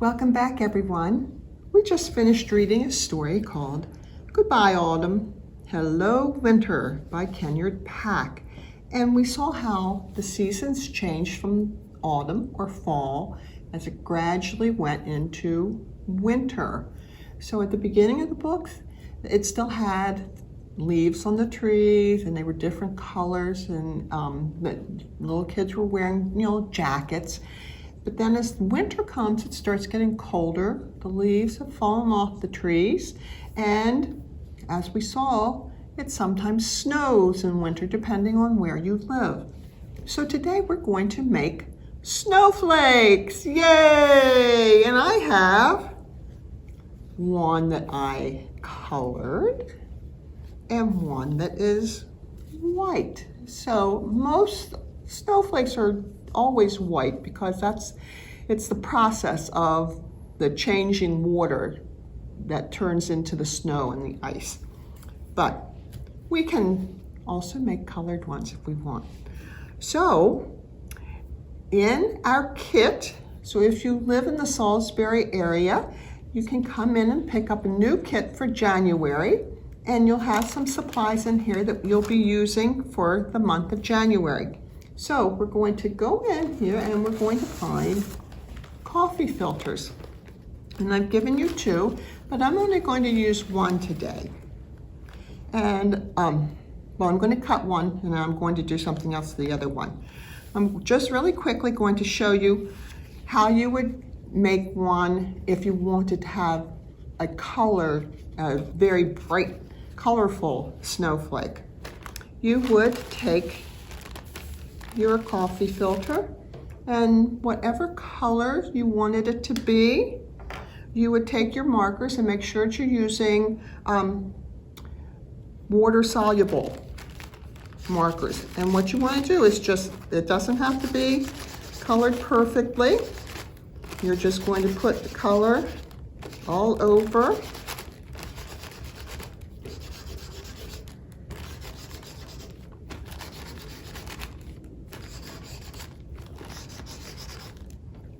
Welcome back, everyone. We just finished reading a story called Goodbye Autumn, Hello Winter by Kenyard Pack. And we saw how the seasons changed from autumn or fall as it gradually went into winter. So at the beginning of the book, it still had leaves on the trees and they were different colors, and the little kids were wearing, jackets. But then as winter comes, it starts getting colder. The leaves have fallen off the trees. And as we saw, it sometimes snows in winter depending on where you live. So today we're going to make snowflakes. Yay! And I have one that I colored and one that is white. So most snowflakes are always white because it's the process of the changing water that turns into the snow and the ice. But we can also make colored ones if we want. So in our kit, so if you live in the Salisbury area, you can come in and pick up a new kit for January, and you'll have some supplies in here that you'll be using for the month of January. So we're going to go in here and we're going to find coffee filters. And I've given you two, but I'm only going to use one today. And I'm going to cut one and I'm going to do something else to the other one. I'm just really quickly going to show you how you would make one if you wanted to have a very bright, colorful snowflake. You would take your coffee filter, and whatever color you wanted it to be, you would take your markers and make sure that you're using water-soluble markers. And what you want to do is it doesn't have to be colored perfectly. You're just going to put the color all over.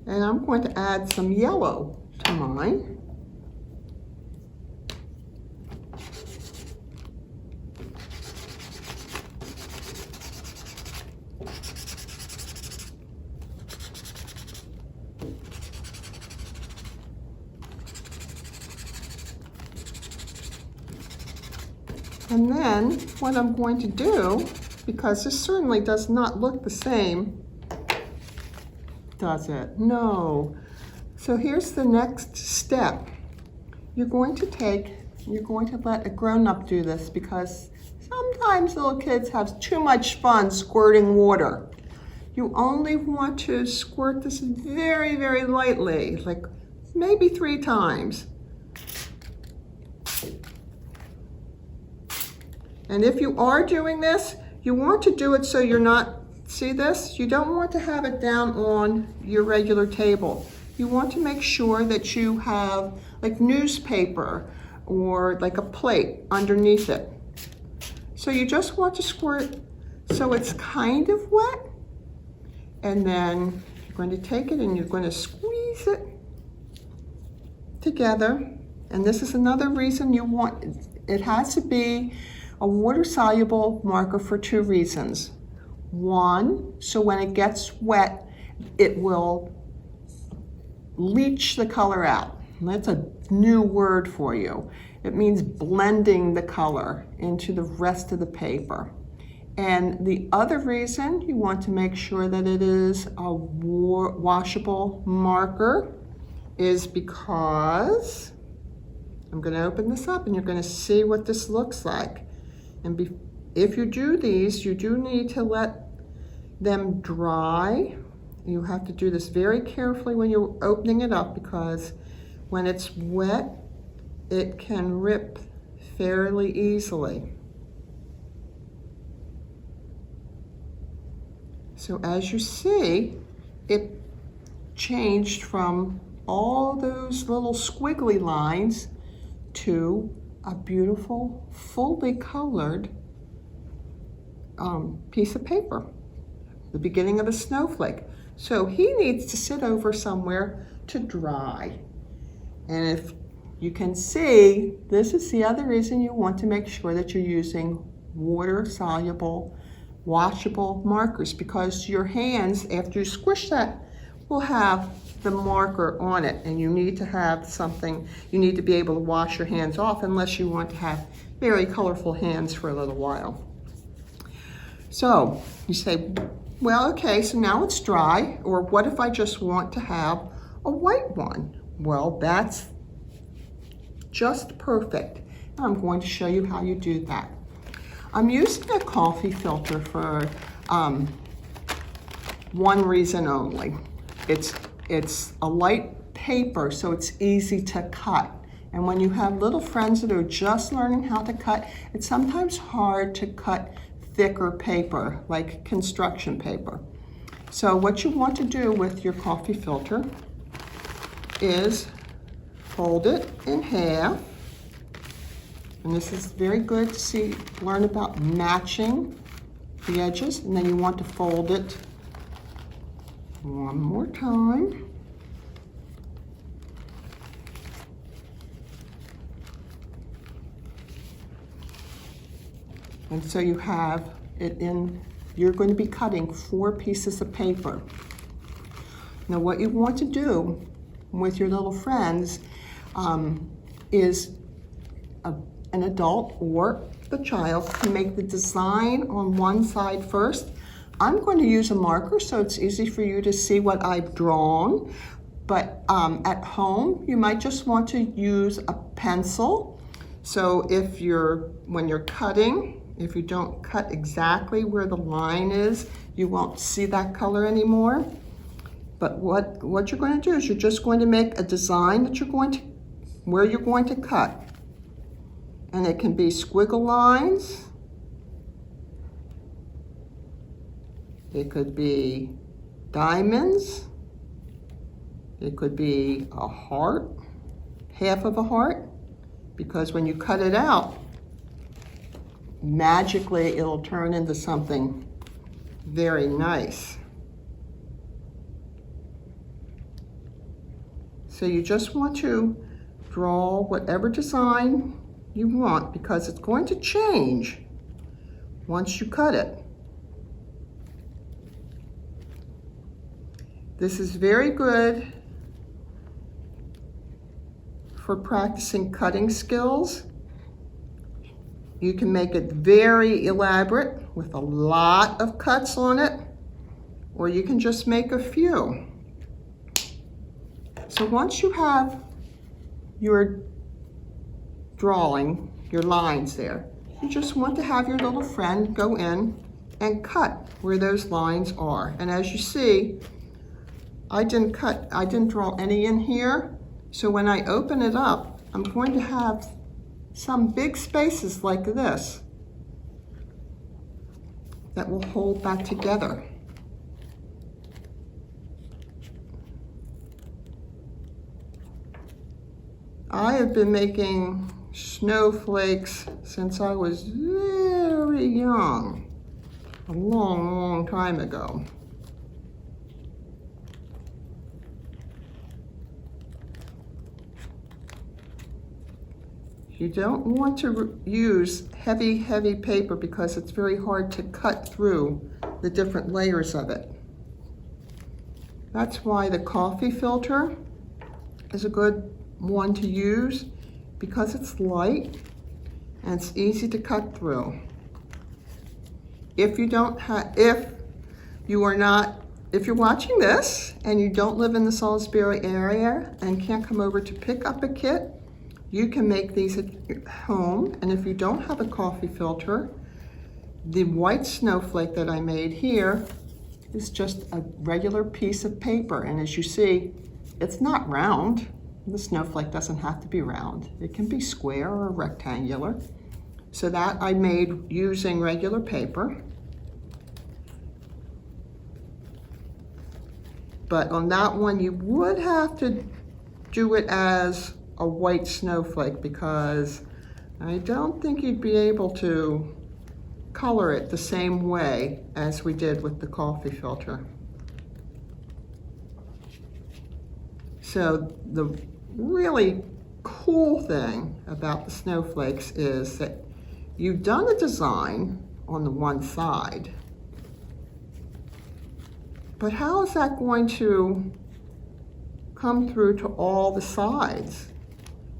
And I'm going to add some yellow to mine. And then what I'm going to do, because this certainly does not look the same, does it? No. So here's the next step. You're going to let a grown-up do this, because sometimes little kids have too much fun squirting water. You only want to squirt this very, very lightly, like maybe 3 times. And if you are doing this, you want to do it so you're not, see this? You don't want to have it down on your regular table. You want to make sure that you have like newspaper or like a plate underneath it. So you just want to squirt so it's kind of wet. And then you're going to take it and you're going to squeeze it together. And this is another reason you want, it has to be a water-soluble marker for 2 reasons. One, so when it gets wet, it will leach the color out. And that's a new word for you. It means blending the color into the rest of the paper. And the other reason you want to make sure that it is a washable marker is because I'm going to open this up and you're going to see what this looks like. And if you do these, you do need to let them dry. You have to do this very carefully when you're opening it up, because when it's wet, it can rip fairly easily. So as you see, it changed from all those little squiggly lines to a beautiful, fully colored piece of paper, the beginning of a snowflake. So he needs to sit over somewhere to dry. And if you can see, this is the other reason you want to make sure that you're using water-soluble, washable markers, because your hands, after you squish that, will have the marker on it, and you need to have something, you need to be able to wash your hands off unless you want to have very colorful hands for a little while. So you say, well, okay, so now it's dry, or what if I just want to have a white one? Well, that's just perfect. I'm going to show you how you do that. I'm using a coffee filter for one reason only. It's a light paper, so it's easy to cut. And when you have little friends that are just learning how to cut, it's sometimes hard to cut thicker paper, like construction paper. So what you want to do with your coffee filter is fold it in half. And this is very good to learn about matching the edges. And then you want to fold it one more time. And so you have it in, you're going to be cutting 4 pieces of paper. Now what you want to do with your little friends is an adult or the child can make the design on one side first. I'm going to use a marker so it's easy for you to see what I've drawn, but at home you might just want to use a pencil. So when you're cutting, if you don't cut exactly where the line is, you won't see that color anymore. But what you're going to do is you're just going to make a design that where you're going to cut. And it can be squiggle lines. It could be diamonds. It could be a heart, half of a heart, because when you cut it out, magically it'll turn into something very nice. So you just want to draw whatever design you want, because it's going to change once you cut it. This is very good for practicing cutting skills. You can make it very elaborate with a lot of cuts on it, or you can just make a few. So once you have your drawing, your lines there, you just want to have your little friend go in and cut where those lines are. And as you see, I didn't draw any in here. So when I open it up, I'm going to have some big spaces like this that will hold that together. I have been making snowflakes since I was very young, a long, long time ago. You don't want to use heavy, heavy paper because it's very hard to cut through the different layers of it. That's why the coffee filter is a good one to use, because it's light and it's easy to cut through. If you're watching this and you don't live in the Salisbury area and can't come over to pick up a kit, you can make these at home. And if you don't have a coffee filter, the white snowflake that I made here is just a regular piece of paper. And as you see, it's not round. The snowflake doesn't have to be round. It can be square or rectangular. So that I made using regular paper. But on that one, you would have to do it as a white snowflake, because I don't think you'd be able to color it the same way as we did with the coffee filter. So the really cool thing about the snowflakes is that you've done a design on the one side, but how is that going to come through to all the sides?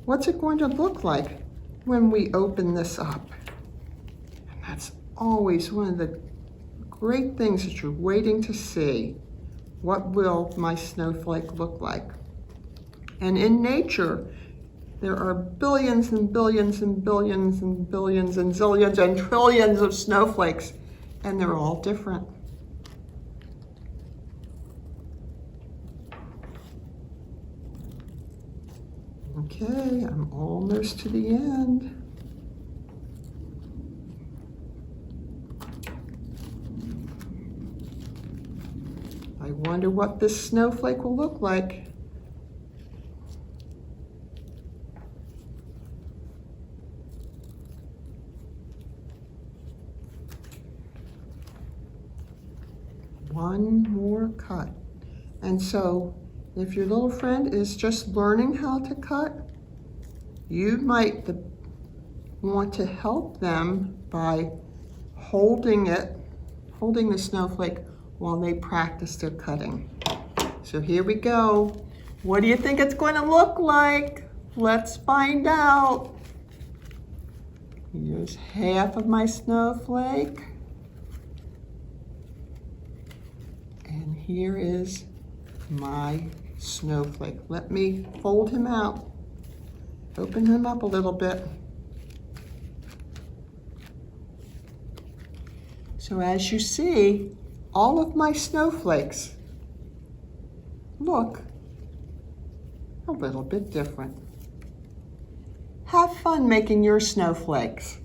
What's it going to look like when we open this up? And that's always one of the great things that you're waiting to see. What will my snowflake look like? And in nature, there are billions and billions and billions and billions and zillions and trillions of snowflakes, and they're all different. Okay, I'm almost to the end. I wonder what this snowflake will look like. One more cut. And so if your little friend is just learning how to cut, you might want to help them by holding the snowflake while they practice their cutting. So here we go. What do you think it's going to look like? Let's find out. Here's half of my snowflake. And here is my snowflake. Let me fold him out. Open him up a little bit. So as you see, all of my snowflakes look a little bit different. Have fun making your snowflakes.